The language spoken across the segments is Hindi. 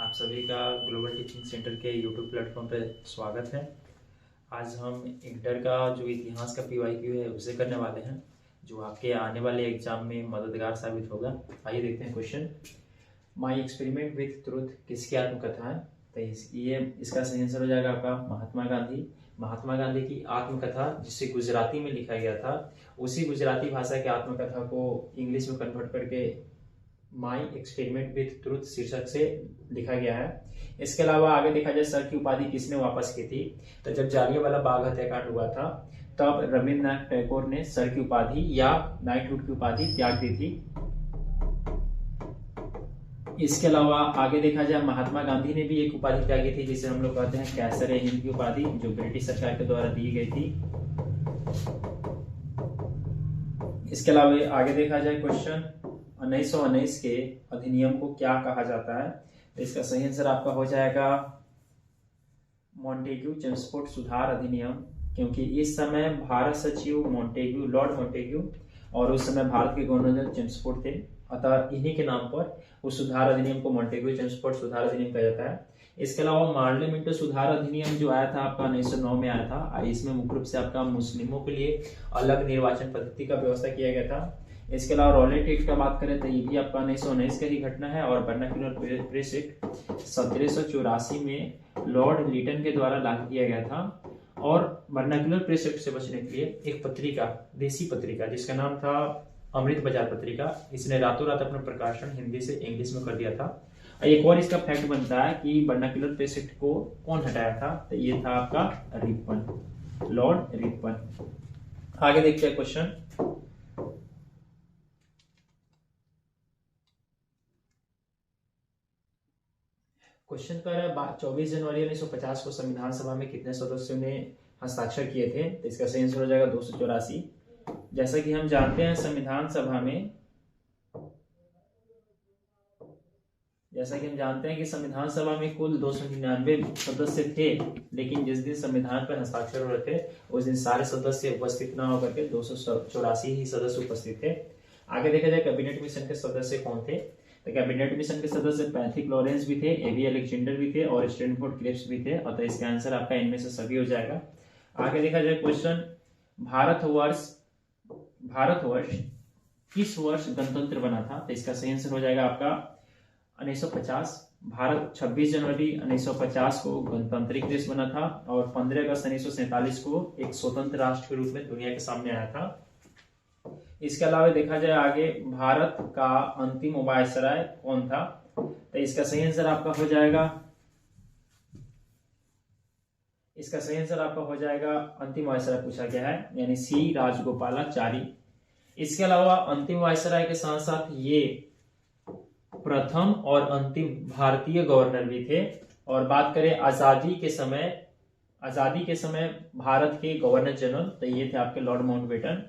आप सभी का ग्लोबल टीचिंग सेंटर के यूट्यूब प्लेटफॉर्म पर स्वागत है। आज हम इंटर का जो इतिहास का पीवाईक्यू है उसे करने वाले हैं, जो आपके आने वाले एग्जाम में मददगार साबित होगा। आइए देखते हैं question. My experiment with truth किसकी आत्मकथा है? तो ये इसका सही आंसर हो जाएगा आपका महात्मा गांधी। महात्मा गांधी की आत्मकथा, जिसे गुजराती में लिखा गया था, उसी गुजराती भाषा की आत्मकथा को इंग्लिश में कन्वर्ट करके माई एक्सपेरिमेंट विथ ट्रूथ शीर्षक से लिखा गया है। इसके अलावा आगे देखा जाए सर की उपाधि किसने वापस की थी? तो जब जालियांवाला बाग हत्याकांड हुआ था तब रविन्द्रनाथ टैगोर ने सर की उपाधि या नाइटहुड की उपाधि त्याग दी थी। इसके अलावा आगे देखा जाए महात्मा गांधी ने भी एक उपाधि त्यागी थी, जिसे हम लोग कहते हैं कैसर हिंद की उपाधि, जो ब्रिटिश सरकार के द्वारा दी गई थी। इसके अलावा आगे देखा जाए क्वेश्चन 1919 के अधिनियम को क्या कहा जाता है? तो इसका सही आंसर आपका हो जाएगा मॉन्टेग्यू चेम्सफोर्ड सुधार अधिनियम, क्योंकि इस समय भारत सचिव मॉन्टेग्यू, लॉर्ड मॉन्टेग्यू, और उस समय भारत के गवर्नर चेम्सफोर्ड थे। अतः इन्हीं के नाम पर उस सुधार अधिनियम को मॉन्टेग्यू चेम्सफोर्ड सुधार अधिनियम कहा जाता है। इसके अलावा मार्ले मिंटो सुधार अधिनियम जो आया था आपका 1909 में आया था। इसमें मुख्य रूप से आपका मुस्लिमों के लिए अलग निर्वाचन पद्धति का व्यवस्था किया गया था। इसके अलावा रॉलेट एक्ट का बात करें तो ये भी आपका 1919 का ही घटना है, और वर्नाक्युलर प्रेस एक्ट 1784 में लॉर्ड लिटन के द्वारा लागू किया गया था। और वर्नाक्युलर प्रेस एक्ट से बचने के लिए एक पत्रिका, देसी पत्रिका, जिसका नाम था अमृत बाजार पत्रिका, इसने रातों रात अपना प्रकाशन हिंदी से इंग्लिश में कर दिया था। एक और इसका फैक्ट बनता है कि वर्नाक्युलर प्रेस एक्ट को कौन हटाया था? तो ये था आपका रिपन, लॉर्ड रिपन। आगे देखते हैं क्वेश्चन। क्वेश्चन कर रहा है 24 जनवरी 1950 को संविधान सभा में कितने सदस्यों ने हस्ताक्षर किए थे? तो इसका सही आंसर हो जाएगा 284। जैसा कि हम जानते हैं संविधान सभा में, कि संविधान सभा में कुल 299 सदस्य थे, लेकिन जिस दिन संविधान पर हस्ताक्षर हो रहे थे उस दिन सारे सदस्य उपस्थित न होकर के 284 ही सदस्य उपस्थित थे। आगे देखा जाए कैबिनेट मिशन के सदस्य कौन थे? तो कैबिनेट मिशन के सदस्य पैथिक लॉरेंस भी थे, एवी अलेक्जेंडर भी थे, और स्टैनफोर्ड क्रिप्स भी थे। अतः इसका आंसर आपका इनमें से सभी हो जाएगा। आगे देखा जाए क्वेश्चन, भारतवर्ष किस वर्ष गणतंत्र बना था? तो इसका सही आंसर हो जाएगा आपका 1950। भारत 26 जनवरी 1950 को गणतांत्रिक देश बना था, और 15 अगस्त 1947 को एक स्वतंत्र राष्ट्र के रूप में दुनिया के सामने आया था। इसके अलावा देखा जाए आगे, भारत का अंतिम वायसराय कौन था? तो इसका सही आंसर आपका हो जाएगा, अंतिम वायसराय पूछा गया है, यानी सी राजगोपालाचारी। इसके अलावा अंतिम वायसराय के साथ साथ ये प्रथम और अंतिम भारतीय गवर्नर भी थे। और बात करें आजादी के समय भारत के गवर्नर जनरल, तो ये थे आपके लॉर्ड माउंटबेटन।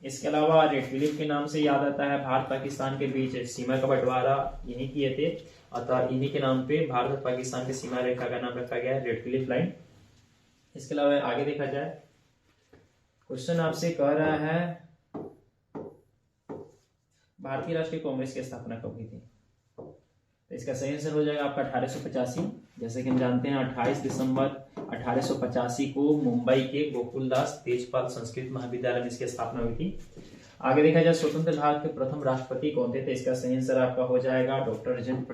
इसके अलावा रेड क्लिफ के नाम से याद आता है, भारत पाकिस्तान के बीच सीमा का बंटवारा यही किए थे, अतः इन्हीं के नाम पे भारत और पाकिस्तान की सीमा रेखा का नाम रखा गया है रेड क्लिफ लाइन। इसके अलावा आगे देखा जाए, क्वेश्चन आपसे कह रहा है भारतीय राष्ट्रीय कांग्रेस की स्थापना कब हुई थी? तो इसका सही आंसर हो जाएगा आपका 1885। जैसे कि हम जानते हैं 28 दिसंबर 1885 को मुंबई के गोकुलदास तेजपाल संस्कृत महाविद्यालय में इसकी स्थापना हुई थी। आगे देखा जाए स्वतंत्र भारत के प्रथम राष्ट्रपति कौन थे? तो इसका सही आंसर आपका हो जाएगा डॉक्टर राजेंद्र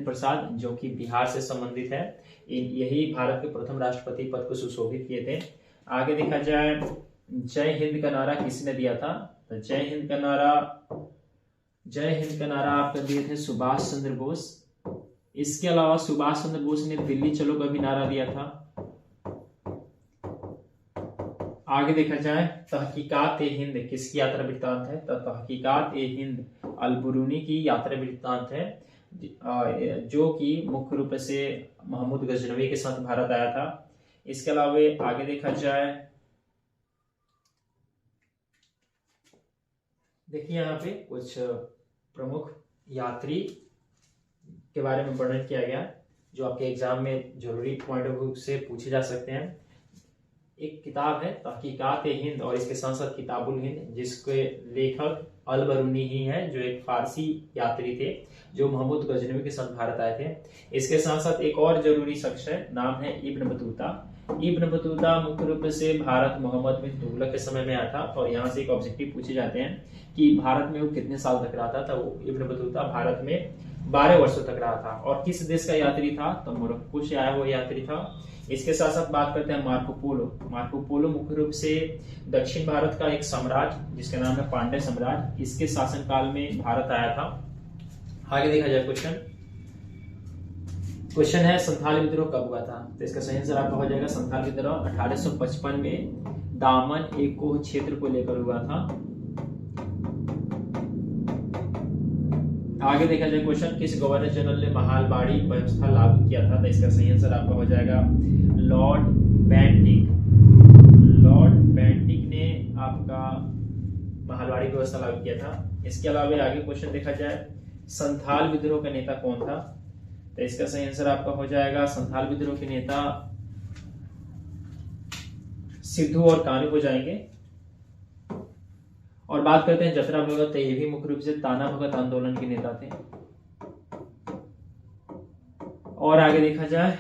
प्रसाद, जो कि बिहार से संबंधित है। यही भारत के प्रथम राष्ट्रपति पद को सुशोभित किए थे। आगे देखा जाए जय हिंद का नारा किसने दिया था? तो जय हिंद का नारा आपका दिए थे सुभाष चंद्र बोस। इसके अलावा सुभाष चंद्र बोस ने दिल्ली चलो का भी नारा दिया था। आगे देखा जाए तहकीकात-ए-हिंद किसकी यात्रा वृत्तांत है? तो तहकीकात-ए-हिंद अल-बुरूनी की यात्रा वृत्तांत है, जो कि मुख्य रूप से महमूद गजनवी के साथ भारत आया था। इसके अलावा आगे देखा जाए, देखिए यहाँ पे कुछ प्रमुख यात्री के बारे में वर्णन किया गया, जो आपके एग्जाम में जरूरी पॉइंट ऑफ व्यू से पूछे जा सकते हैं। एक किताब है तहकीकात हिंद और इसके साथ साथ किताबुल हिंद, जिसके लेखक अल बरूनी ही है, जो एक फारसी यात्री थे जो महमूद गजनवी के साथ भारत आए थे। इसके साथ साथ एक और जरूरी शख्स है, नाम है इब्न बतूता। इब्न बतूता मुख्य रूप से भारत मोहम्मद बिन तुगलक के समय में आया था, और यहाँ से एक ऑब्जेक्टिव पूछे जाते हैं कि भारत में वो कितने साल तक रहा था। वो इब्न बतूता भारत में 12 वर्षों तक रहा था। और किस देश का यात्री था, तो मोरक्को से आया हुआ यात्री था। इसके साथ साथ बात करते हैं मार्को पोलो। मार्को पोलो मुख्य रूप से दक्षिण भारत का एक साम्राज्य जिसका नाम है पांड्य साम्राज्य, इसके शासनकाल में भारत आया था। आगे देखा जाए क्वेश्चन है संथाल विद्रोह कब हुआ था, तो इसका सही आंसर आपका हो जाएगा संथाल विद्रोह 1855 में दामन एकोह क्षेत्र को लेकर हुआ था। आगे देखा जाए क्वेश्चन, किस गवर्नर जनरल ने महालबाड़ी व्यवस्था लागू किया था, तो इसका सही आंसर आपका हो जाएगा लॉर्ड बेंटिक। लॉर्ड बेंटिक ने आपका महालबाड़ी व्यवस्था लागू किया था। इसके अलावा आगे क्वेश्चन देखा जाए, संथाल विद्रोह का नेता कौन था, तो इसका सही आंसर आपका हो जाएगा संथाल विद्रोह के नेता सिद्धू और कानू हो जाएंगे। और बात करते हैं जतरा भगत, ये भी मुख्य रूप से ताना भगत आंदोलन के नेता थे। और आगे देखा जाए,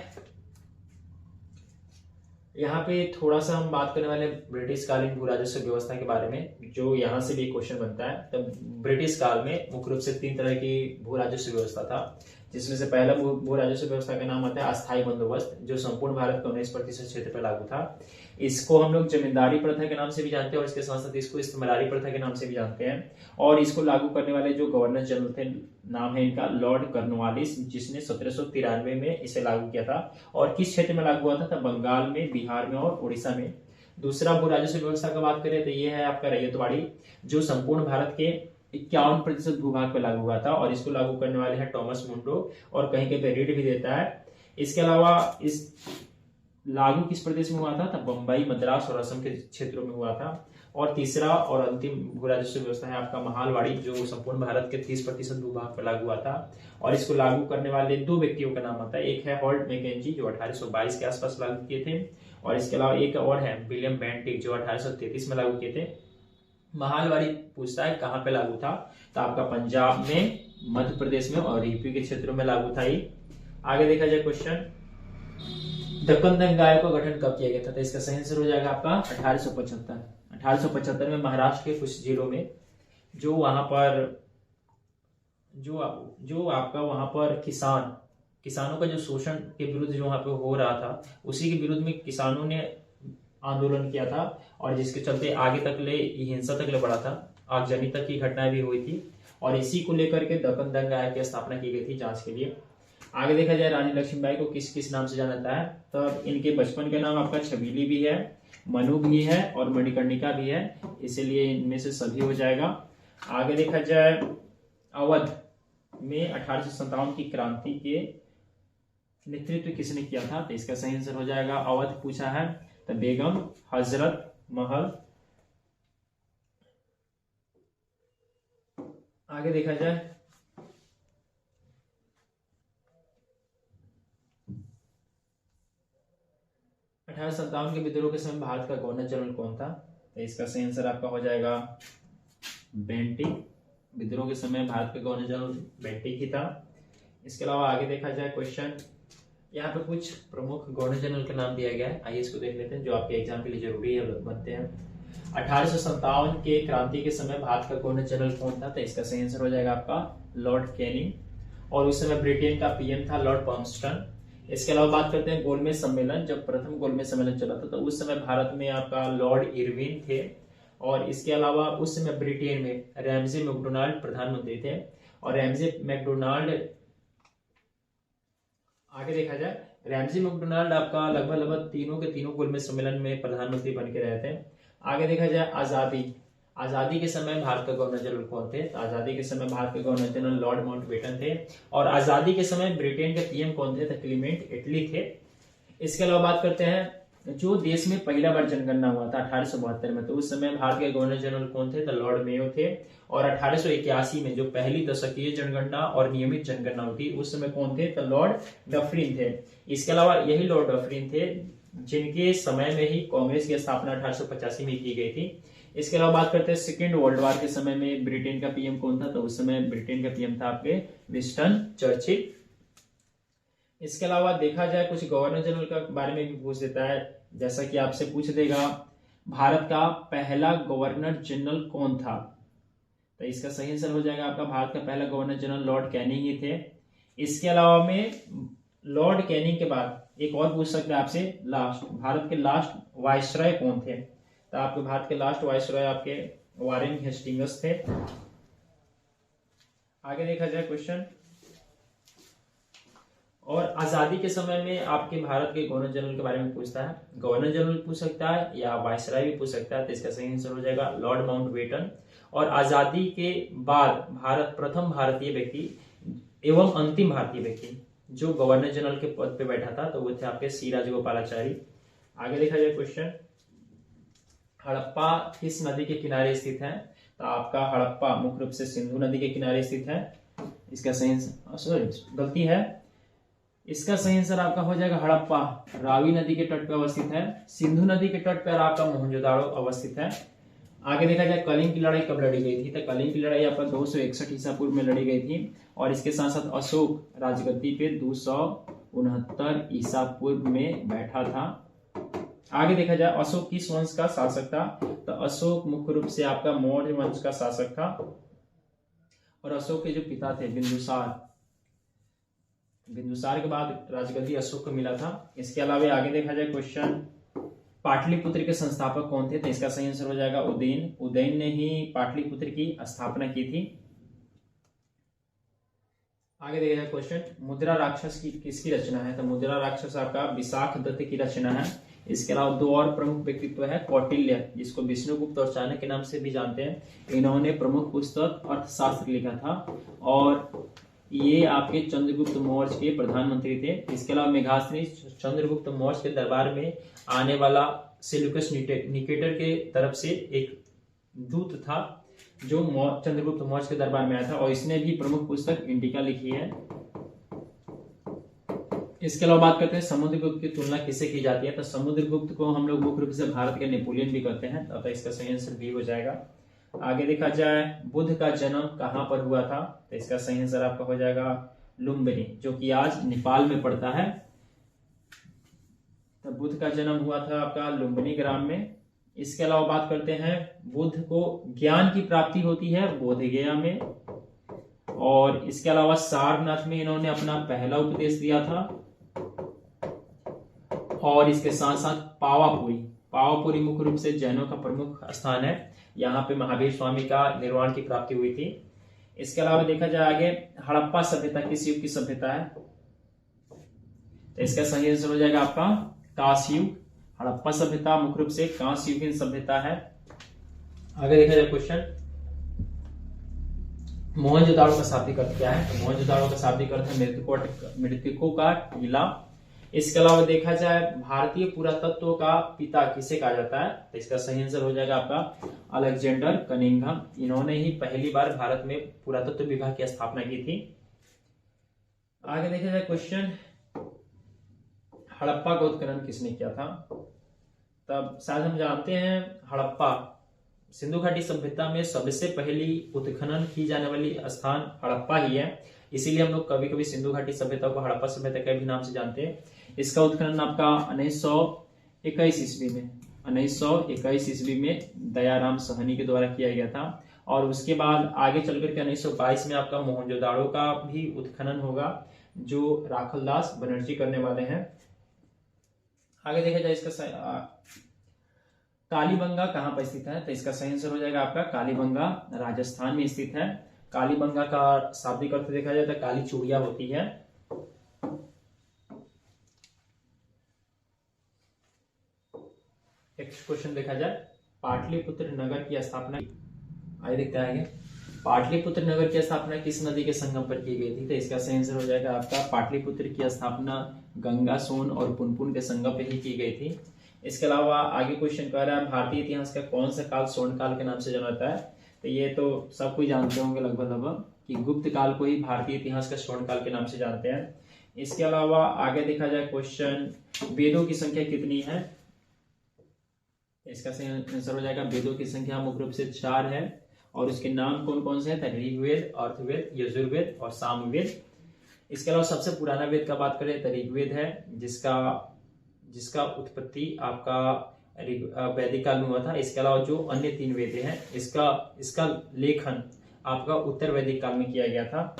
यहाँ पे थोड़ा सा हम बात करने वाले ब्रिटिश कालीन भू राजस्व व्यवस्था के बारे में, जो यहाँ से भी क्वेश्चन बनता है। तो ब्रिटिश काल में मुख्य रूप से 3 तरह की भू राजस्व व्यवस्था था, जिसमें से पहला भू राजस्व व्यवस्था का नाम आता है अस्थायी बंदोबस्त, जो संपूर्ण भारत के 19% क्षेत्र पर लागू था। इसको हम लोग जमींदारी प्रथा के नाम से भी जानते हैं, और इसके साथ साथ इसको इस्तेमारी प्रथा के नाम से भी जानते हैं। और इसको लागू करने वाले जो गवर्नर जनरल थे, नाम है इनका लॉर्ड कॉर्नवालिस, जिसने 1793 में इसे लागू किया था। और किस क्षेत्र में लागू हुआ था, बंगाल में, बिहार में और उड़ीसा में। दूसरा भू राजस्व व्यवस्था का बात करें तो ये है आपका रैयतवाड़ी, जो संपूर्ण भारत के 51% भूभाग पर लागू हुआ था, और इसको लागू करने वाले हैं टॉमस मुंडो, और कहीं कहीं पे रीड भी देता है। इसके अलावा इस लागू किस प्रदेश में हुआ था, तब बंबई, मद्रास और असम के क्षेत्रों में हुआ था। और तीसरा और अंतिम भू राजस्व व्यवस्था है आपका महालवाड़ी, जो संपूर्ण भारत के 30% भूभाग पर लागू हुआ था। और इसको लागू करने वाले 2 व्यक्तियों का नाम आता है, एक है हॉल्ट मैकेंजी जो 1822 के आसपास लागू किए थे, और इसके अलावा एक और है विलियम बेंटिक जो 1833 में लागू किए थे। महालवाड़ी पूछता है कहाँ पे लागू था, तो आपका पंजाब में, मध्य प्रदेश में और यूपी के क्षेत्रों में लागू था। आगे देखा जाए क्वेश्चन, दक्कन दंगाओं का गठन कब किया गया था, तो इसका सही आंसर हो जाएगा आपका 1875 में महाराष्ट्र के कुछ जिलों में, जो वहां पर जो आपका वहां पर किसानों का जो शोषण के विरुद्ध जो वहां पे हो रहा था, उसी के विरुद्ध में किसानों ने आंदोलन किया था, और जिसके चलते आगे तक ले हिंसा तक ले बढ़ा था, आगजनी तक की घटनाएं भी हुई थी। और इसी को लेकर के दक्कन दंगा की स्थापना की गई थी जांच के लिए। आगे देखा जाए, रानी लक्ष्मीबाई को किस किस नाम से जाना जाता है, तो इनके बचपन का नाम आपका छबीली भी है, मनु भी है और मणिकर्णिका भी है, इसीलिए इनमें से सभी हो जाएगा। आगे देखा जाए, अवध में 1857 की क्रांति के नेतृत्व किसने किया था, तो इसका सही आंसर हो जाएगा अवध पूछा है तो बेगम हजरत महल। आगे देखा जाए, 1857 के विद्रोह के समय भारत का गवर्नर जनरल कौन था, तो इसका सही आंसर आपका हो जाएगा बेंटिक। विद्रोह के समय भारत का गवर्नर जनरल बेंटिक ही था। इसके अलावा आगे देखा जाए क्वेश्चन, यहाँ पे कुछ प्रमुख गवर्नर जनरल का नाम दिया गया है, आइए इसको देख लेते हैं, जो आपके एग्जाम के लिए जरूरी है, बनते हैं। 1857 के क्रांति के समय भारत का गवर्नर जनरल कौन था, तो इसका सही आंसर हो जाएगा आपका लॉर्ड कैनिंग। और उस समय ब्रिटेन का पीएम था लॉर्ड पॉम्स्टन। इसके अलावा बात करते हैं गोलमेज सम्मेलन, जब प्रथम गोलमेज सम्मेलन चला था तो उस समय भारत में आपका लॉर्ड इरविन थे। और इसके अलावा उस समय ब्रिटेन में रैमजे मैकडोनाल्ड प्रधानमंत्री थे। और रैमजे मैकडोनाल्ड, आगे देखा जाए, रैमजे मैकडोनाल्ड आपका लगभग तीनों के तीनों गोलमेज सम्मेलन में प्रधानमंत्री बन के रहे थे। आगे देखा जाए, आजादी के समय भारत का गवर्नर जनरल कौन थे, तो आजादी के समय भारत के गवर्नर जनरल लॉर्ड माउंटबेटन थे। और आजादी के समय ब्रिटेन के पीएम कौन थे, तो क्लीमेंट एटली थे। इसके अलावा बात करते हैं, जो देश में पहला बार जनगणना हुआ था 1872 में, तो उस समय भारत के गवर्नर जनरल कौन थे, तो लॉर्ड मेयो थे। और 1881 में जो पहली दशकीय जनगणना और नियमित जनगणना हुई थी, उस समय कौन थे, तो लॉर्ड डफरिन थे। इसके अलावा यही लॉर्ड डफरिन थे जिनके समय में ही कांग्रेस की स्थापना 1885 में की गई थी। इसके अलावा बात करते हैं सेकेंड वर्ल्ड वॉर के समय में ब्रिटेन का पीएम कौन था, तो उस समय ब्रिटेन का पीएम था आपके विंस्टन चर्चिल। इसके अलावा देखा जाए कुछ गवर्नर जनरल का बारे में भी पूछ देता है, जैसा कि आपसे पूछ देगा भारत का पहला गवर्नर जनरल कौन था, तो इसका सही आंसर हो जाएगा आपका भारत का पहला गवर्नर जनरल लॉर्ड कैनिंग ही थे। इसके अलावा में लॉर्ड कैनिंग के बाद एक और पूछ सकते हैं आपसे, भारत के लास्ट वायसराय कौन थे, तो आपके भारत के लास्ट वायसराय आपके वारेन हेस्टिंग्स थे। आगे देखा जाए क्वेश्चन, और आजादी के समय में आपके भारत के गवर्नर जनरल के बारे में पूछता है, गवर्नर जनरल पूछ सकता है या वायसराय भी पूछ सकता है, तो इसका सही आंसर हो जाएगा लॉर्ड माउंटबेटन। और आजादी के बाद प्रथम भारतीय व्यक्ति एवं अंतिम भारतीय व्यक्ति जो गवर्नर जनरल के पद पे बैठा था, तो वो थे आपके सी राजगोपालाचारी। आगे देखा जाए क्वेश्चन, हड़प्पा किस नदी के किनारे स्थित है, तो आपका हड़प्पा मुख्य रूप से सिंधु नदी के किनारे स्थित है। इसका सही गलती है, इसका सही आंसर आपका हो जाएगा हड़प्पा रावी नदी के तट पर अवस्थित है, सिंधु नदी के तट पर आपका मोहनजोदाड़ो अवस्थित है। आगे देखा जाए कलिंग की लड़ाई कब लड़ी गई थी, तो कलिंग की लड़ाई आपका 261 ईसा पूर्व में लड़ी गई थी, और इसके साथ साथ अशोक राजगद्दी पे 269 ईसा पूर्व में बैठा था। आगे देखा जाए अशोक किस वंश का शासक था, तो अशोक मुख्य रूप से आपका मौर्य वंश का शासक था, और अशोक के जो पिता थे बिंदुसार के बाद राजगद्दी अशोक को मिला था। इसके अलावा आगे देखा जाए क्वेश्चन, पाटलिपुत्र के संस्थापक कौन थे, तो इसका सही आंसर हो जाएगा उदयन ने ही पाटलिपुत्र की स्थापना की थी। आगे देखा जाए क्वेश्चन, मुद्रा राक्षस की किसकी रचना है, तो मुद्रा राक्षस आपका विशाख दत्त की रचना है। इसके अलावा दो और प्रमुख व्यक्तित्व है, कौटिल्य जिसको विष्णुगुप्त और चाणक्य के नाम से भी जानते हैं, इन्होंने प्रमुख पुस्तक अर्थशास्त्र लिखा था, और ये आपके चंद्रगुप्त मौर्य के प्रधानमंत्री थे। इसके अलावा मेघास्नी चंद्रगुप्त मौर्य के दरबार में आने वाला सेल्यूकस निकेटर के तरफ से एक दूत था जो चंद्रगुप्त मौर्य के दरबार में आया था, और इसने भी प्रमुख पुस्तक इंडिका लिखी है। इसके अलावा बात करते हैं समुद्रगुप्त की तुलना किससे की जाती है, तो समुद्रगुप्त को हम लोग मुख्य रूप से भारत के नेपोलियन भी कहते हैं, तो इसका सही आंसर भी हो जाएगा। आगे देखा जाए बुद्ध का जन्म कहां पर हुआ था, तो इसका सही आंसर आपका हो जाएगा लुम्बिनी, जो कि आज नेपाल में पड़ता है। तो बुद्ध का जन्म हुआ था आपका लुम्बिनी ग्राम में। इसके अलावा बात करते हैं बुद्ध को ज्ञान की प्राप्ति होती है बोधगया में, और इसके अलावा सारनाथ में इन्होंने अपना पहला उपदेश दिया था, और इसके साथ साथ पावापुरी मुख्य रूप से जैनों का प्रमुख स्थान है, यहाँ पे महावीर स्वामी का निर्वाण की प्राप्ति हुई थी। इसके अलावा देखा जाए आगे हड़प्पा सभ्यता किस युग की सभ्यता है, तो इसका सही आंसर हो जाएगा आपका कांस्य युग। हड़प्पा सभ्यता मुख्य रूप से कांस्य युग की सभ्यता है। आगे देखा जाए क्वेश्चन, मोहनजोदाड़ो का शाब्दिक अर्थ क्या है, तो मोहनजोदाड़ो का शाब्दिक अर्थ है मृतकों का टीला। इसके अलावा देखा जाए भारतीय पुरातत्व का पिता किसे कहा जाता है, तो इसका सही आंसर हो जाएगा आपका अलेक्जेंडर कनिंघम, इन्होंने ही पहली बार भारत में पुरातत्व विभाग की स्थापना की थी। आगे देखा जाए क्वेश्चन, हड़प्पा का उत्खनन किसने किया था, तब शायद हम जानते हैं हड़प्पा सिंधु घाटी सभ्यता में सबसे पहली उत्खनन की जाने वाली स्थान हड़प्पा ही है, इसीलिए हम लोग कभी कभी सिंधु घाटी सभ्यता को हड़प्पा सभ्यता के भी नाम से जानते हैं। इसका उत्खनन आपका 1921 ईस्वी में दयाराम सहनी के द्वारा किया गया था, और उसके बाद आगे चलकर के 1922 में आपका मोहनजोदाड़ो का भी उत्खनन होगा, जो राखलदास बनर्जी करने वाले हैं। आगे देखा जाए इसका कालीबंगा कहां पर स्थित है, तो इसका सही आंसर हो जाएगा आपका कालीबंगा राजस्थान में स्थित है। कालीबंगा का शाब्दिक अर्थ देखा जाए तो काली चूड़िया होती है। नेक्स्ट क्वेश्चन देखा जाए, पाटलिपुत्र नगर की स्थापना आइए देखते हैं। पाटलिपुत्र नगर की स्थापना किस नदी के संगम पर की गई थी, तो इसका सही आंसर हो जाएगा आपका पाटलिपुत्र की स्थापना गंगा, सोन और पुनपुन के संगम पर ही की गई थी। इसके अलावा आगे क्वेश्चन कह रहा है भारतीय इतिहास का कौन सा काल स्वर्ण काल के नाम से जाना जाता है, तो ये तो सब कोई जानते होंगे लगभग कि गुप्त काल को ही भारतीय इतिहास का स्वर्ण काल के नाम से जानते हैं। इसके अलावा आगे देखा जाए क्वेश्चन, वेदों की संख्या कितनी है? इसका सही आंसर हो जाएगा वेदों की संख्या मुख्य रूप से 4 है और उसके नाम कौन कौन से हैं? ऋग्वेद, अर्थवेद, यजुर्वेद और सामवेद। इसके अलावा सबसे पुराना वेद का बात करें तो ऋग्वेद है, जिसका उत्पत्ति आपका वैदिक काल में हुआ था। इसके अलावा जो अन्य 3 वेद हैं इसका लेखन आपका उत्तर वैदिक काल में किया गया था।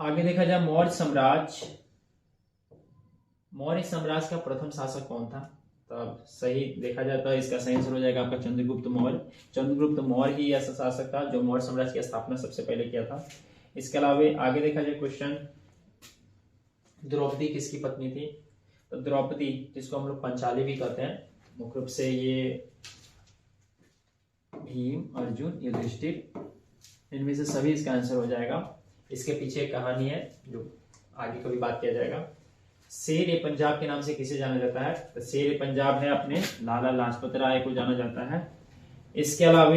आगे देखा जाए मौर्य साम्राज्य का प्रथम शासक कौन था? तब सही देखा जाए तो इसका सही आंसर हो जाएगा आपका चंद्रगुप्त मौर्य। चंद्रगुप्त मौर्य ही ऐसा शासक था जो मौर्य साम्राज्य की स्थापना सबसे पहले किया था। इसके अलावा आगे देखा जाए क्वेश्चन, द्रौपदी किसकी पत्नी थी? तो द्रौपदी, जिसको हम लोग पंचाली भी कहते हैं, मुख्य रूप से ये भीम, अर्जुन, युधिष्ठिर, इनमें से सभी इसका आंसर हो जाएगा। इसके पीछे एक कहानी है जो आगे कभी बात किया जाएगा। शेर ए पंजाब के नाम से किसे जाना जाता है? तो शेर ए पंजाब है अपने लाला लाजपत राय को जाना जाता है। इसके अलावा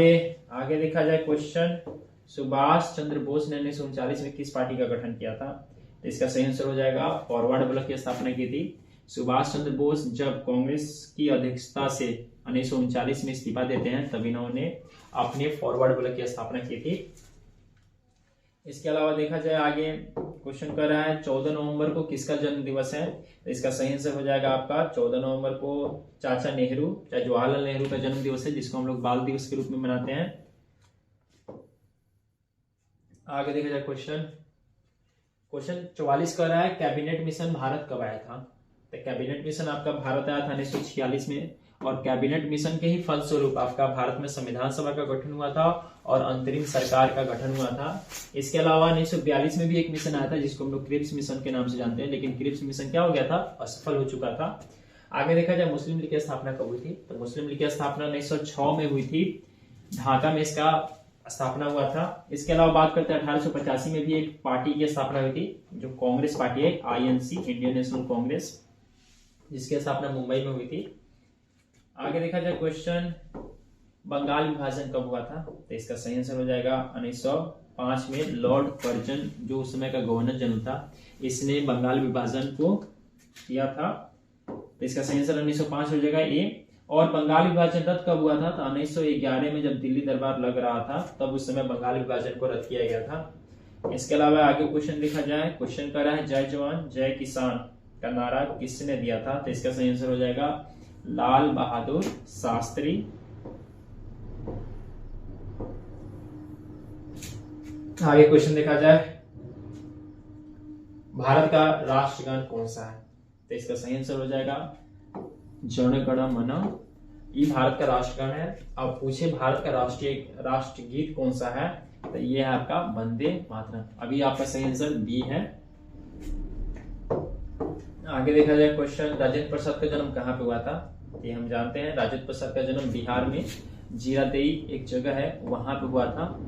आगे देखा जाए क्वेश्चन, सुभाष चंद्र बोस ने 1939 में किस पार्टी का गठन किया था? तो इसका सही आंसर हो जाएगा फॉरवर्ड ब्लॉक की स्थापना की थी। सुभाष चंद्र बोस जब कांग्रेस की अध्यक्षता से 1939 में इस्तीफा देते हैं तब इन्होंने अपने फॉरवर्ड ब्लॉक की स्थापना की थी। इसके अलावा देखा जाए आगे क्वेश्चन कर रहा है 14 नवंबर को किसका जन्म दिवस है? तो इसका सही आंसर हो जाएगा आपका 14 नवंबर को चाचा नेहरू, चाहे जवाहरलाल नेहरू का जन्म दिवस है, जिसको हम लोग बाल दिवस के रूप में मनाते हैं। आगे देखा जाए क्वेश्चन 44 कर रहा है कैबिनेट मिशन भारत कब आया था? तो कैबिनेट मिशन आपका भारत आया था 1946 में और कैबिनेट मिशन के ही फलस्वरूप आपका भारत में संविधान सभा का गठन हुआ था और अंतरिम सरकार का गठन हुआ था। इसके अलावा 1942 में भी एक मिशन आया था जिसको हम लोग क्रिप्स मिशन के नाम से जानते हैं, लेकिन क्रिप्स मिशन क्या हो गया था? असफल हो चुका था। आगे देखा जाए मुस्लिम लीग की स्थापना कब हुई थी? तो मुस्लिम लीग की स्थापना 1906 में हुई थी, ढाका में इसका स्थापना हुआ था। इसके अलावा बात करते हैं 1885 में भी एक पार्टी की स्थापना हुई थी जो कांग्रेस पार्टी है, INC, इंडियन नेशनल कांग्रेस, जिसकी स्थापना मुंबई में हुई थी। आगे देखा जाए क्वेश्चन, बंगाल विभाजन कब हुआ था? तो इसका सही आंसर हो जाएगा 1905 में लॉर्ड कर्जन, जो उस समय का गवर्नर जनरल था, इसने बंगाल विभाजन को किया था। तो इसका सही आंसर 1905 हो जाएगा ए। और बंगाल विभाजन रद्द कब हुआ था? तो 1911 में जब दिल्ली दरबार लग रहा था तब उस समय बंगाल विभाजन को रद्द किया गया था। इसके अलावा आगे क्वेश्चन लिखा जाए, क्वेश्चन कर रहा है जय जवान जय किसान का नारा किसने दिया था? तो इसका सही आंसर हो जाएगा लाल बहादुर शास्त्री। आगे क्वेश्चन देखा जाए, भारत का राष्ट्रगान कौन सा है? तो इसका सही आंसर हो जाएगा जन गण मन। ये भारत का राष्ट्रगान है। अब पूछे भारत का राष्ट्रगीत कौन सा है? तो ये है आपका वंदे मातरम। अभी आपका सही आंसर बी है। आगे देखा जाए क्वेश्चन, राजेंद्र प्रसाद का जन्म कहाँ पे हुआ था? ये हम जानते हैं, राजेंद्र प्रसाद का जन्म बिहार में जीरादेई एक जगह है, वहां पे हुआ था।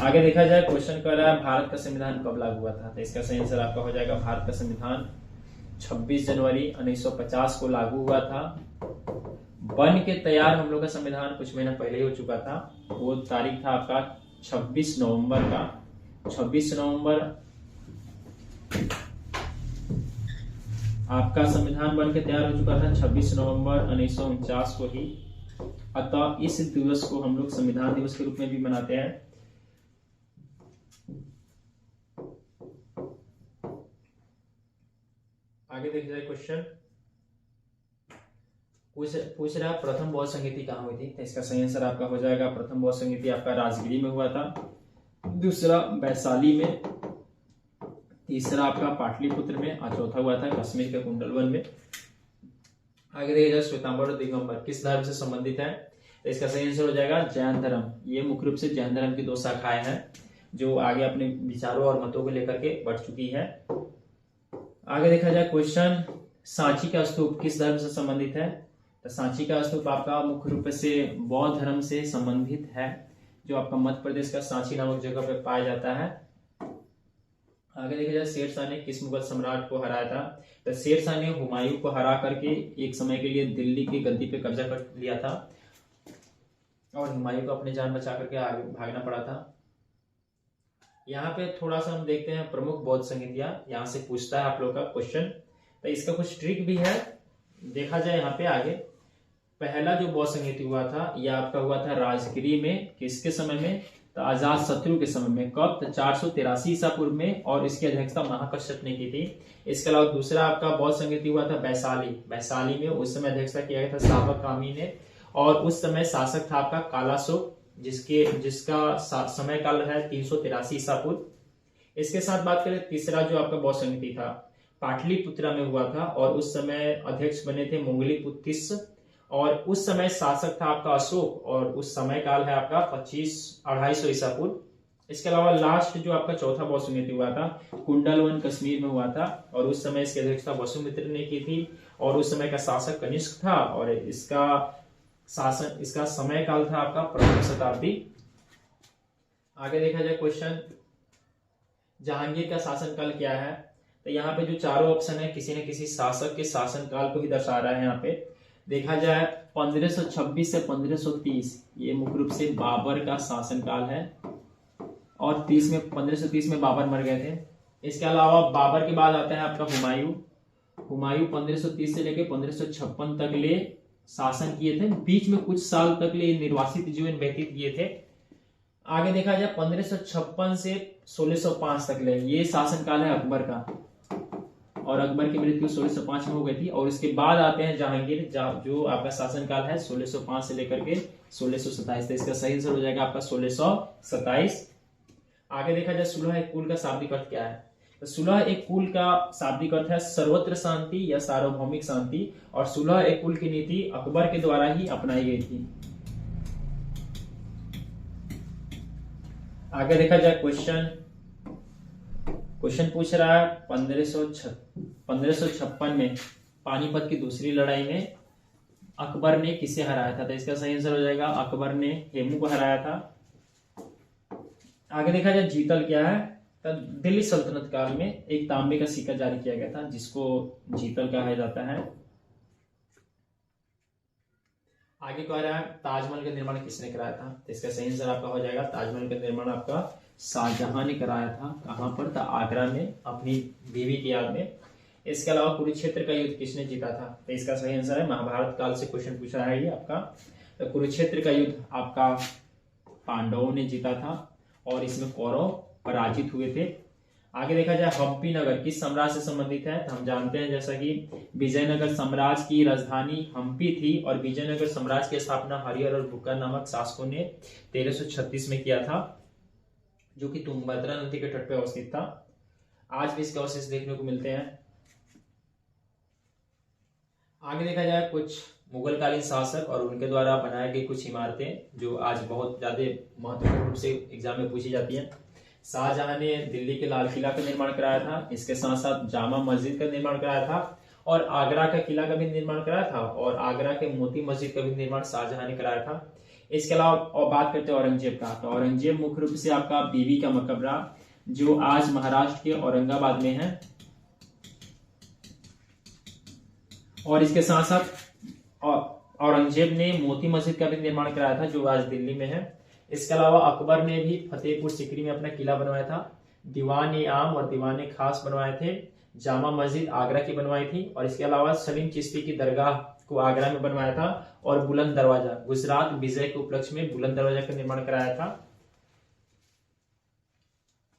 आगे देखा जाए क्वेश्चन कर रहा है भारत का संविधान कब लागू हुआ था? तो इसका सही आंसर आपका हो जाएगा भारत का संविधान 26 जनवरी 1950 को लागू हुआ था। बन के तैयार हम लोग का संविधान कुछ महीना पहले ही हो चुका था। वो तारीख था आपका 26 नवंबर का। 26 नवंबर आपका संविधान बन के तैयार हो चुका था 26 नवंबर 1949 को ही। अतः इस दिवस को हम लोग संविधान दिवस के रूप में भी मनाते हैं। आगे देखा जाए क्वेश्चन, पूछ रहा है प्रथम बौद्ध संगीति कहाँ हुई थी? तो इसका सही आंसर आपका हो जाएगा प्रथम बौद्ध संगीति आपका राजगिरी में हुआ था, दूसरा वैशाली में, तीसरा आपका पाटलिपुत्र में और चौथा हुआ था कश्मीर के कुंडलवन में। आगे देखिए जाए श्वेतांबर और दिगंबर किस धर्म से संबंधित है? तो इसका सही आंसर हो जाएगा जैन धर्म। ये मुख्य रूप से जैन धर्म की 2 शाखाएं हैं जो आगे अपने विचारों और मतों को लेकर के बढ़ चुकी है। आगे देखा जाए क्वेश्चन, सांची का स्तूप किस धर्म से संबंधित है? तो सांची का स्तूप आपका मुख्य रूप से बौद्ध धर्म से संबंधित है, जो आपका मध्य प्रदेश का सांची नामक जगह पर पाया जाता है। आगे देखा जाए शेर शाह ने किस मुगल सम्राट को हराया था? तो शेर शाह ने हुमायूं को हरा करके एक समय के लिए दिल्ली की गद्दी पे कब्जा कर लिया था और हुमायूं को अपनी जान बचा करके आगे भागना पड़ा था। यहाँ पे थोड़ा सा हम देखते हैं प्रमुख बौद्ध संहिता, यहाँ से पूछता है आप लोग का क्वेश्चन, तो इसका कुछ ट्रिक भी है। देखा जाए यहाँ पे आगे, पहला जो बौद्ध संहिता हुआ था यह आपका हुआ था राजगिरी में, किसके समय में, तो अजात शत्रु के समय में। कब, तो 483 ईसा पूर्व में, और इसकी अध्यक्षता महाकश्यप ने की थी। इसके अलावा दूसरा आपका बौद्ध संहिता हुआ था वैशाली में, उस समय अध्यक्षता किया गया था साबक कामी ने, और उस समय शासक था आपका कालाशोक, जिसका समय काल है 383 ईसा पूर्व। इसके साथ बात करें, तीसरा जो आपका बौद्ध संहिता था पाटलिपुत्रा में हुआ था, और उस समय अध्यक्ष बने थे मोंगलीपुत्तिस, और उस समय शासक था आपका अशोक, और उस समय काल है आपका 250 ईसा पूर्व। इसके अलावा लास्ट जो आपका चौथा बौद्ध संहिता हुआ था कुंडलवन कश्मीर में हुआ था, और उस समय इसकी अध्यक्षता वसुमित्र ने की थी, और उस समय का शासक कनिष्क था, और इसका समय काल था आपका प्रथम शताब्दी। आगे देखा जाए क्वेश्चन, जहांगीर का शासन काल क्या है, तो यहाँ पे जो चारों ऑप्शन है किसी न किसी शासक के शासन काल को ही दर्शा रहा है। यहाँ पे देखा जाए 1526 से 1530 ये मुख्य रूप से बाबर का शासन काल है, और 1530 में बाबर मर गए थे। इसके अलावा बाबर के बाद आता है आपका हुमायूं 1530 से लेकर 1556 तक ले शासन किए थे, बीच में कुछ साल तक ले निर्वासित जीवन व्यतीत किए थे। आगे देखा जाए 1556 से 1605 तक ले ये शासन काल है अकबर का, और अकबर की मृत्यु 1605 में हो गई थी। और इसके बाद आते हैं जहांगीर, जो आपका शासन काल है 1605 से लेकर के 1627, तो इसका सही आंसर हो जाएगा आपका 1627। आगे देखा जाए सुलह एक कुल का शाब्दिक अर्थ क्या है, तो सुलह एक कुल का शाब्दिक अर्थ है सर्वत्र शांति या सार्वभौमिक शांति, और सुलह एक कुल की नीति अकबर के द्वारा ही अपनाई गई थी। आगे देखा जाए क्वेश्चन पूछ रहा है 1556 में पानीपत की दूसरी लड़ाई में अकबर ने किसे हराया था, तो इसका सही आंसर हो जाएगा अकबर ने हेमू को हराया था। आगे देखा जाए जीतल क्या है, तो दिल्ली सल्तनत काल में एक तांबे का सिक्का जारी किया गया था जिसको जीतल कहा जाता है। आगे कह रहा है ताजमहल का निर्माण किसने कराया था, तो इसका सही आंसर आपका हो जाएगा ताजमहल का निर्माण आपका शाहजहां ने कराया था। कहां पर, था आगरा में, अपनी बीवी की याद में। इसके अलावा कुरुक्षेत्र का युद्ध किसने जीता था, तो इसका सही आंसर है महाभारत काल से क्वेश्चन पूछा है ये आपका। तो कुरुक्षेत्र का युद्ध आपका पांडवों ने जीता था, और इसमें कौरव पराजित हुए थे। आगे देखा जाए हम्पी नगर किस साम्राज्य से संबंधित है, तो हम जानते हैं जैसा कि विजयनगर साम्राज्य की राजधानी हम्पी थी, और विजयनगर साम्राज्य की स्थापना हरिहर और बुक्कर नामक शासकों ने 1336 में किया था, जो कि तुंगभद्रा नदी के तट पर अवस्थित था। आज भी इसके अवशेष देखने को मिलते हैं। आगे देखा जाए कुछ मुगलकालीन शासक और उनके द्वारा बनाई गई कुछ इमारतें जो आज बहुत ज्यादा महत्वपूर्ण रूप से एग्जाम में पूछी जाती हैं। शाहजहां ने दिल्ली के लाल किला का निर्माण कराया था, इसके साथ साथ जामा मस्जिद का निर्माण कराया था, और आगरा का किला का भी निर्माण कराया था, और आगरा के मोती मस्जिद का भी निर्माण शाहजहां ने कराया था। इसके अलावा और बात करते हैं औरंगजेब का, तो औरंगजेब मुख्य रूप से आपका बीवी का मकबरा जो आज महाराष्ट्र के औरंगाबाद में है, और इसके साथ साथ औरंगजेब ने मोती मस्जिद का भी निर्माण कराया था जो आज दिल्ली में है। इसके अलावा अकबर ने भी फतेहपुर सीकरी में अपना किला बनवाया था, दीवान आम और दीवान खास बनवाए थे, जामा मस्जिद आगरा की बनवाई थी, और इसके अलावा सलीम चिश्ती की दरगाह को आगरा में बनवाया था, और बुलंद दरवाजा गुजरात विजय के उपलक्ष्य में बुलंद दरवाजा का निर्माण कराया था।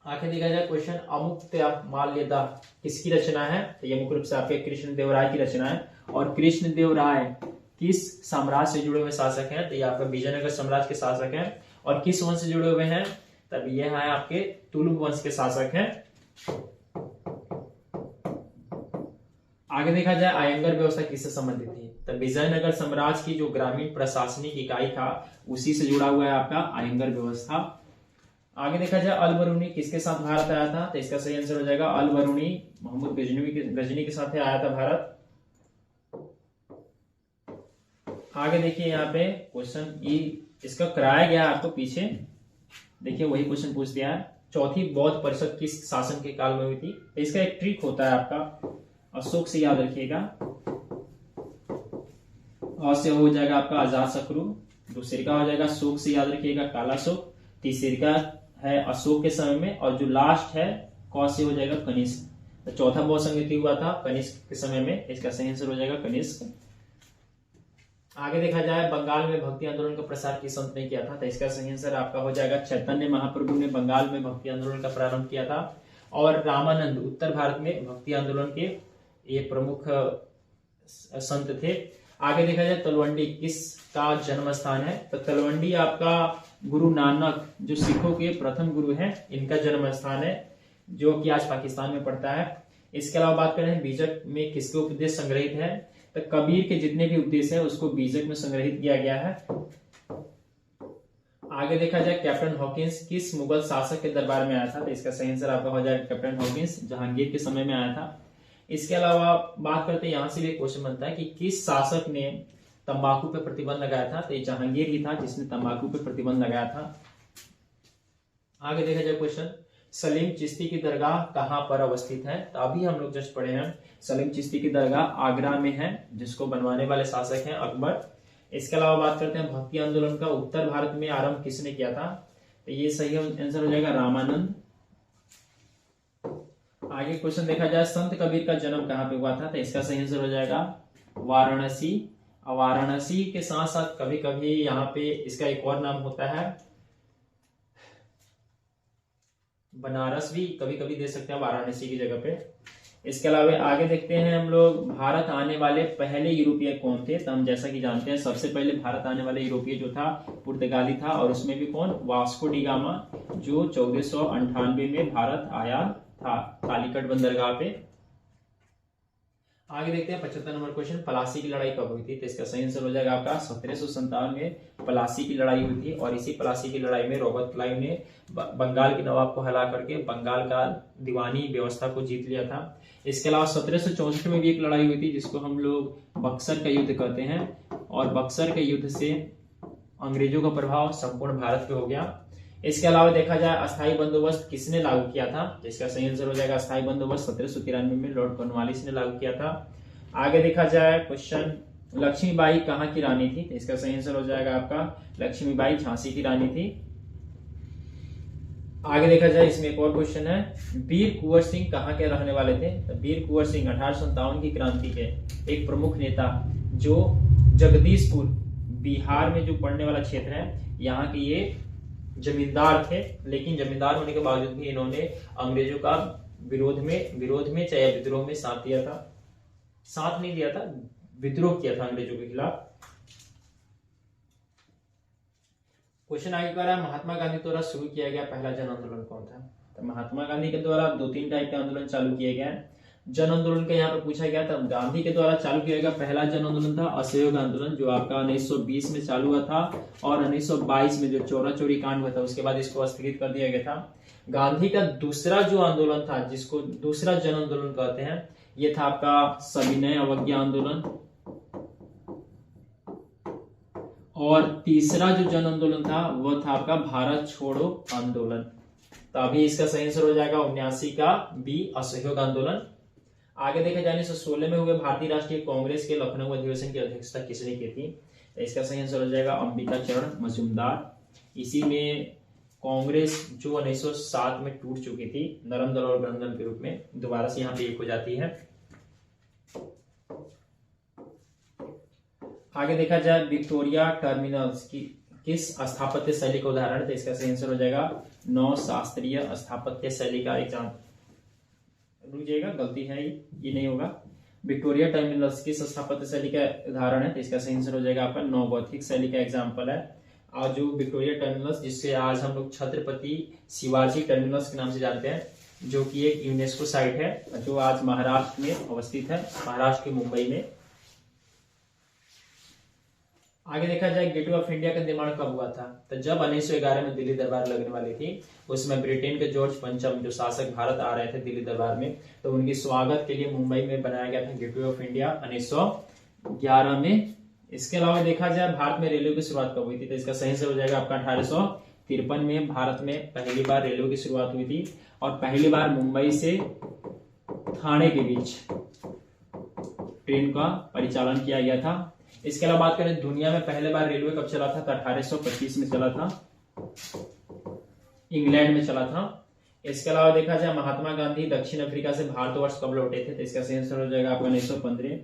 आगे देखा जाए क्वेश्चन अमुक्तमाल्यदा किसकी रचना है, तो यह मुख्य रूप से आपके कृष्णदेवराय की रचना है। और कृष्णदेवराय किस साम्राज्य से जुड़े हुए शासक हैं, तो ये आपका विजयनगर साम्राज्य के शासक हैं। और किस वंश से जुड़े हुए हैं, तब ये है आपके तुलुक वंश के शासक हैं। आगे देखा जाए आयंगर व्यवस्था किससे संबंधित थी, तो विजयनगर साम्राज्य की जो ग्रामीण प्रशासनिक इकाई था उसी से जुड़ा हुआ है आपका आयंगर व्यवस्था। आगे देखा जाए अल बरूनी किसके साथ भारत आया था, तो इसका सही आंसर हो जाएगा अल बरूनी मोहम्मद गजनी के साथ आया था भारत। आगे देखिए यहाँ पे क्वेश्चन इसका कराया गया आपको पीछे, देखिए वही क्वेश्चन पूछ दिया है। चौथी बौद्ध परिषद किस शासन के काल में हुई थी, तो इसका एक ट्रिक होता है आपका, अशोक से याद रखिएगा, और से हो जाएगा आपका अजातशत्रु, दूसरे का हो जाएगा शोक से याद रखिएगा काला शोक, तीसरे का है अशोक के समय में, और जो लास्ट है क से हो जाएगा कनिष्क। तो चौथा बहुसंगति हुआ था कनिष्क के समय में, इसका सही आंसर हो जाएगा कनिष्क। आगे देखा जाए बंगाल में भक्ति आंदोलन का प्रसार किस संत ने किया था, तो इसका सही आंसर आपका हो जाएगा चैतन्य महाप्रभु ने बंगाल में भक्ति आंदोलन का प्रारंभ किया था। और रामानंद उत्तर भारत में भक्ति आंदोलन के ये प्रमुख संत थे। आगे देखा जाए तलवंडी किसका जन्म स्थान है, तो तलवंडी आपका गुरु नानक जो सिखों के प्रथम गुरु हैं, इनका जन्म स्थान है, जो कि आज पाकिस्तान में पड़ता है। इसके अलावा बात करें बीजक में किसके उपदेश संग्रहित है, तो कबीर के जितने भी उपदेश हैं उसको बीजक में संग्रहित किया गया है। आगे देखा जाए कैप्टन हॉकिंस किस मुगल शासक के दरबार में आया था, तो इसका सही आंसर आपका हो जाएगा कैप्टन हॉकिंस जहांगीर के समय में आया था। इसके अलावा बात करते हैं, यहाँ से भी एक क्वेश्चन बनता है कि किस शासक ने तंबाकू पे प्रतिबंध लगाया था, तो ये जहांगीर ही था जिसने तंबाकू पे प्रतिबंध लगाया था। आगे देखा जाए क्वेश्चन, सलीम चिश्ती की दरगाह कहाँ पर अवस्थित है, तो अभी हम लोग जस्ट पढ़े हैं सलीम चिश्ती की दरगाह आगरा में है, जिसको बनवाने वाले शासक हैं अकबर। इसके अलावा बात करते हैं भक्ति आंदोलन का उत्तर भारत में आरंभ किसने किया था, तो ये सही आंसर हो जाएगा रामानंद। आगे क्वेश्चन देखा जाए संत कबीर का जन्म कहाँ पे हुआ था, तो इसका सही आंसर हो जाएगा वाराणसी। वाराणसी के साथ साथ कभी कभी यहाँ पे इसका एक और नाम होता है बनारस, भी कभी कभी दे सकते हैं वाराणसी की जगह पे। इसके अलावा आगे देखते हैं हम लोग भारत आने वाले पहले यूरोपीय कौन थे, तो हम जैसा कि जानते हैं सबसे पहले भारत आने वाले यूरोपीय जो था पुर्तगाली था, और उसमें भी कौन, वास्को डी गामा, जो 1498 में भारत आया था कालीकट बंदरगाह पे। आगे देखते हैं 75 नंबर क्वेश्चन, पलासी की लड़ाई कब हुई थी, तो इसका सही आंसर हो जाएगा आपका 1757 में पलासी की लड़ाई हुई थी। और इसी पलासी की लड़ाई में रॉबर्ट क्लाइव ने बंगाल के नवाब को हरा करके बंगाल का दीवानी व्यवस्था को जीत लिया था। इसके अलावा 1764 में भी एक लड़ाई हुई थी जिसको हम लोग बक्सर का युद्ध कहते हैं, और बक्सर के युद्ध से अंग्रेजों का प्रभाव संपूर्ण भारत पे हो गया। इसके अलावा देखा जाए अस्थायी बंदोबस्त किसने लागू किया था, जिसका सही आंसर हो जाएगा अस्थायी बंदोबस्त 1793 में लॉर्ड कॉर्नवालिस ने लागू किया था। आगे देखा जाए क्वेश्चन, लक्ष्मीबाई कहाँ की रानी थी, तो इसका सही आंसर हो जाएगा आपका लक्ष्मीबाई झांसी की रानी थी। आगे देखा जाए इसमें एक और क्वेश्चन है, वीर कुंवर सिंह कहाँ के रहने वाले थे, तो वीर कुंवर सिंह 1857 की क्रांति के एक प्रमुख नेता, जो जगदीशपुर बिहार में जो पड़ने वाला क्षेत्र है, यहाँ के ये जमींदार थे। लेकिन जमींदार होने के बावजूद भी इन्होंने अंग्रेजों का विरोध में चाहे विद्रोह में साथ दिया था, साथ नहीं दिया था, विद्रोह किया था अंग्रेजों के खिलाफ। क्वेश्चन आगे कर रहा है, महात्मा गांधी द्वारा शुरू किया गया पहला जन आंदोलन कौन था, तो महात्मा गांधी के द्वारा 2-3 टाइप के आंदोलन चालू किए गए। जन आंदोलन का यहाँ पे पूछा गया था, गांधी के द्वारा चालू किया गया पहला जन आंदोलन था असहयोग आंदोलन, जो आपका 1920 में चालू हुआ था, और 1922 में जो चौरा चोरी कांड हुआ था उसके बाद इसको स्थगित कर दिया गया था। गांधी का दूसरा जो आंदोलन था, जिसको दूसरा जन आंदोलन कहते हैं, ये था आपका सविनय अवज्ञा आंदोलन। और तीसरा जो जन आंदोलन था वो था आपका भारत छोड़ो आंदोलन। तो अभी इसका सही आंसर हो जाएगा 79 का बी, असहयोग आंदोलन। आगे देखा जाए 1916 में हुए भारतीय राष्ट्रीय कांग्रेस के लखनऊ अधिवेशन की अध्यक्षता किसने की थी, तो इसका सही आंसर हो जाएगा अंबिका चरण मजूमदार। इसी में कांग्रेस जो 1907 में टूट चुकी थी नरम दल और गरम दल के रूप में, दोबारा से यहाँ पे एक हो जाती है। आगे देखा जाए विक्टोरिया टर्मिनल्स की किस स्थापत्य शैली का उदाहरण है, तो इसका सही आंसर हो जाएगा नव शास्त्रीय स्थापत्य शैली का एग्जाम। रुक जाइएगा, गलती है, ये नहीं होगा। विक्टोरिया टर्मिनल्स किस स्थापत्य शैली का उदाहरण है, तो इसका सही आंसर हो जाएगा आपका नव गॉथिक शैली का एग्जाम्पल है। और जो विक्टोरिया टर्मिनल्स, जिससे आज हम लोग छत्रपति शिवाजी टर्मिनल्स के नाम से जानते हैं, जो कि एक यूनेस्को साइट है जो आज महाराष्ट्र में अवस्थित है, महाराष्ट्र के मुंबई में। आगे देखा जाए गेटवे ऑफ इंडिया का निर्माण कब हुआ था, तो जब 1911 में दिल्ली दरबार लगने वाली थी, उसमें ब्रिटेन के जॉर्ज पंचम जो शासक भारत आ रहे थे दिल्ली दरबार में, तो उनके स्वागत के लिए मुंबई में बनाया गया था गेटवे ऑफ इंडिया 1911 में। इसके अलावा देखा जाए भारत में रेलवे की शुरुआत कब हुई थी, तो इसका सही से हो जाएगा आपका 1853 में भारत में पहली बार रेलवे की शुरुआत हुई थी, और पहली बार मुंबई से ठाणे के बीच ट्रेन का परिचालन किया गया था। इसके अलावा बात करें दुनिया में पहले बार रेलवे कब चला था, तो 1825 में चला था। इंग्लैंड में चला था। इसके अलावा देखा जाए महात्मा गांधी दक्षिण अफ्रीका से भारतवर्ष कब लौटे थे, तो इसका सही आंसर हो जाएगा आपका 1915।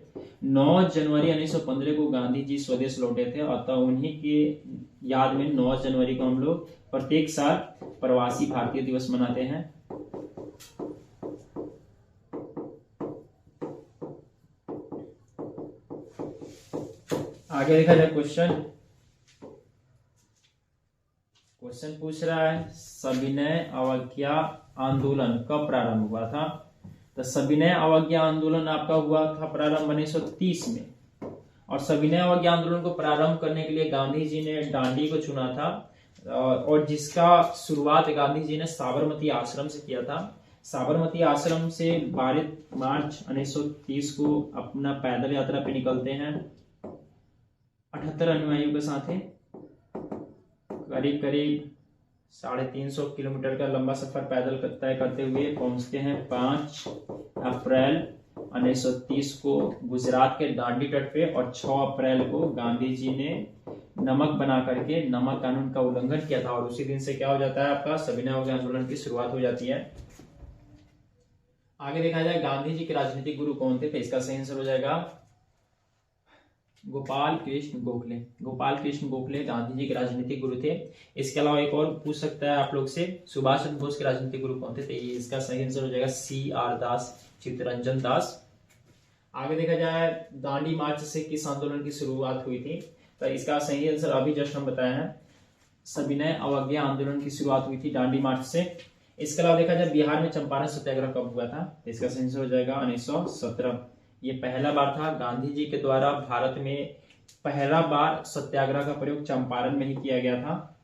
9 जनवरी 1915 को गांधी जी स्वदेश लौटे थे, अतः उन्हीं की याद में 9 जनवरी को हम लोग प्रत्येक साल प्रवासी भारतीय दिवस मनाते हैं। आगे देखा जाए क्वेश्चन पूछ रहा है सविनय अवज्ञा आंदोलन कब प्रारंभ हुआ था। तो सविनय अवज्ञा आंदोलन आपका हुआ था प्रारंभ 1930 में, और सविनय अवज्ञा आंदोलन को प्रारंभ करने के लिए गांधी जी ने दांडी को चुना था, और जिसका शुरुआत गांधी जी ने साबरमती आश्रम से किया था। साबरमती आश्रम से 12 मार्च 1930 को अपना पैदल यात्रा पे निकलते हैं 78 अनुयायियों के साथ है। करीब 350 किलोमीटर का लंबा सफर पैदल तय करते हुए पहुंचते हैं 5 अप्रैल 1930 को गुजरात के दांडी तट पे, और 6 अप्रैल को गांधी जी ने नमक बना करके नमक कानून का उल्लंघन किया था, और उसी दिन से क्या हो जाता है आपका सविनय अवज्ञा आंदोलन की शुरुआत हो जाती है। आगे देखा जाए गांधी जी के राजनीतिक गुरु कौन थे, तो इसका सही आंसर हो जाएगा गोपाल कृष्ण गोखले। गोपाल कृष्ण गोखले गांधी जी के राजनीतिक गुरु थे। इसके अलावा एक और पूछ सकता है आप लोग से सुभाष चंद्र बोस के राजनीतिक गुरु कौन थे, तो इसका सही आंसर हो जाएगा CR दास, चित्तरंजन दास। आगे देखा जाए दांडी मार्च से किस आंदोलन की शुरुआत हुई थी, तो इसका सही आंसर अभी जस्ट हम बताए हैं सविनय अवज्ञा आंदोलन की शुरुआत हुई थी दांडी मार्च से। इसके अलावा देखा जाए बिहार में चंपारण सत्याग्रह कब हुआ था, तो इसका सही आंसर हो जाएगा 1917। ये पहला बार था गांधी जी के द्वारा भारत में पहला बार सत्याग्रह का प्रयोग चंपारण में ही किया गया था।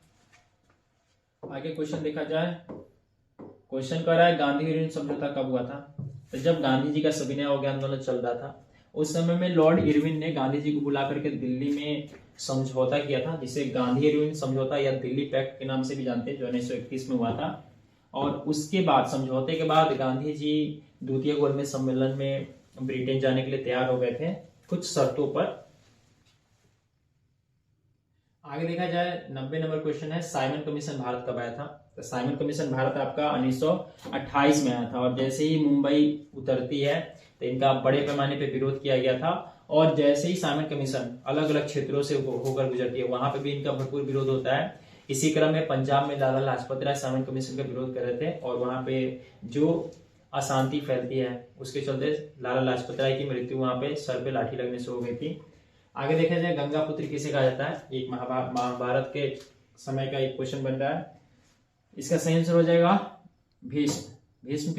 आगे क्वेश्चन देखा जाए, क्वेश्चन कर रहा है गांधी इरविन समझौता कब हुआ था। तो जब गांधी जी का सविनय अवज्ञा आंदोलन चल रहा था उस समय में लॉर्ड इरविन ने गांधी जी को बुला करके दिल्ली में समझौता किया था, जिसे गांधी इरविन समझौता या दिल्ली पैक्ट के नाम से भी जानते हैं, जो 1931 में हुआ था। और उसके बाद समझौते के बाद गांधी जी द्वितीय गोलमेज सम्मेलन में ब्रिटेन जाने के लिए तैयार हो गए थे कुछ शर्तों पर। आगे देखा जाए 90 नंबर क्वेश्चन है साइमन कमीशन भारत कब आया था। तो साइमन कमीशन भारत आपका 1928 में आया था, और जैसे ही मुंबई उतरती है तो इनका बड़े पैमाने पे विरोध किया गया था, और जैसे ही साइमन कमीशन अलग अलग क्षेत्रों से होकर गुजरती है वहां पे भी इनका भरपूर विरोध होता है। इसी क्रम में पंजाब में लाला लाजपत राय साइमन कमीशन का विरोध कर रहे थे, और वहां पे जो अशांति फैलती है उसके चलते लाला लाजपत राय की मृत्यु वहां पे सर पे लाठी लगने से हो गई थी। आगे देखा जाए गंगा पुत्र किसे कहा जाता है, एक महाभारत के समय का एक क्वेश्चन बन रहा है। इसका सही आंसर हो जाएगा भीष्म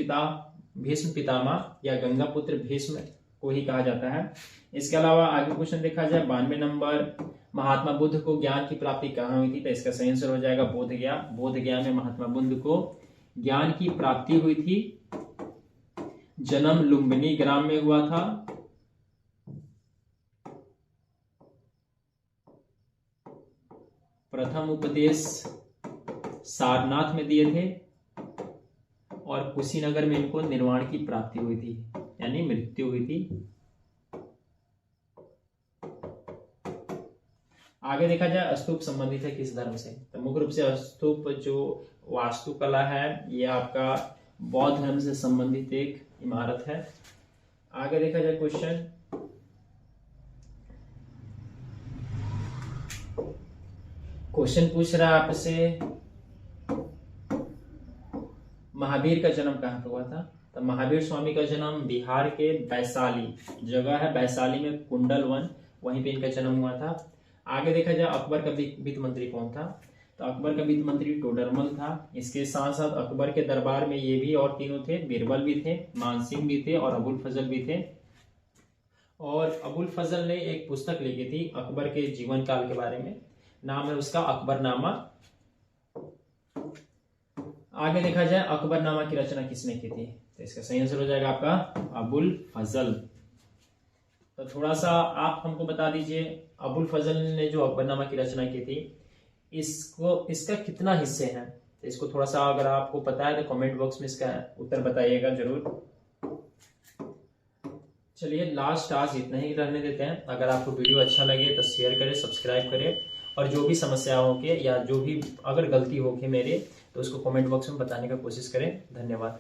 पितामह या गंगा पुत्र भीष्म को ही कहा जाता है। इसके अलावा आगे क्वेश्चन देखा जाए 92 नंबर, महात्मा बुद्ध को ज्ञान की प्राप्ति कहाँ हुई थी, तो इसका सही आंसर हो जाएगा बोधगया। बोधगया में महात्मा बुद्ध को ज्ञान की प्राप्ति हुई थी। जन्म लुम्बिनी ग्राम में हुआ था। प्रथम उपदेश सारनाथ में दिए थे, और कुशीनगर में इनको निर्वाण की प्राप्ति हुई थी, यानी मृत्यु हुई थी। आगे देखा जाए स्तूप संबंधित है किस धर्म से, तो मुख्य रूप से स्तूप जो वास्तुकला है ये आपका बौद्ध धर्म से संबंधित एक इमारत है। आगे देखा जाए क्वेश्चन पूछ रहा है आपसे महावीर का जन्म कहाँ पे हुआ था। तो महावीर स्वामी का जन्म बिहार के वैशाली जगह है, वैशाली में कुंडल वन, वहीं पे इनका जन्म हुआ था। आगे देखा जाए अकबर का वित्त मंत्री कौन था, तो अकबर का वित्त मंत्री टोडरमल था। इसके साथ साथ अकबर के दरबार में ये भी और तीनों थे, बीरबल भी थे, मानसिंह भी थे, और अबुल फजल भी थे। और अबुल फजल ने एक पुस्तक लिखी थी अकबर के जीवन काल के बारे में, नाम है उसका अकबरनामा। आगे देखा जाए अकबरनामा की रचना किसने की थी, तो इसका सही आंसर हो जाएगा आपका अबुल फजल। तो थोड़ा सा आप हमको बता दीजिए अबुल फजल ने जो अकबरनामा की रचना की थी इसका कितना हिस्से हैं, तो इसको थोड़ा सा अगर आपको पता है तो कमेंट बॉक्स में इसका उत्तर बताइएगा जरूर। चलिए लास्ट आज इतना ही रहने देते हैं। अगर आपको वीडियो अच्छा लगे तो शेयर करें, सब्सक्राइब करें, और जो भी समस्या हो के या जो भी अगर गलती हो के मेरे तो उसको कमेंट बॉक्स में बताने का कोशिश करें। धन्यवाद।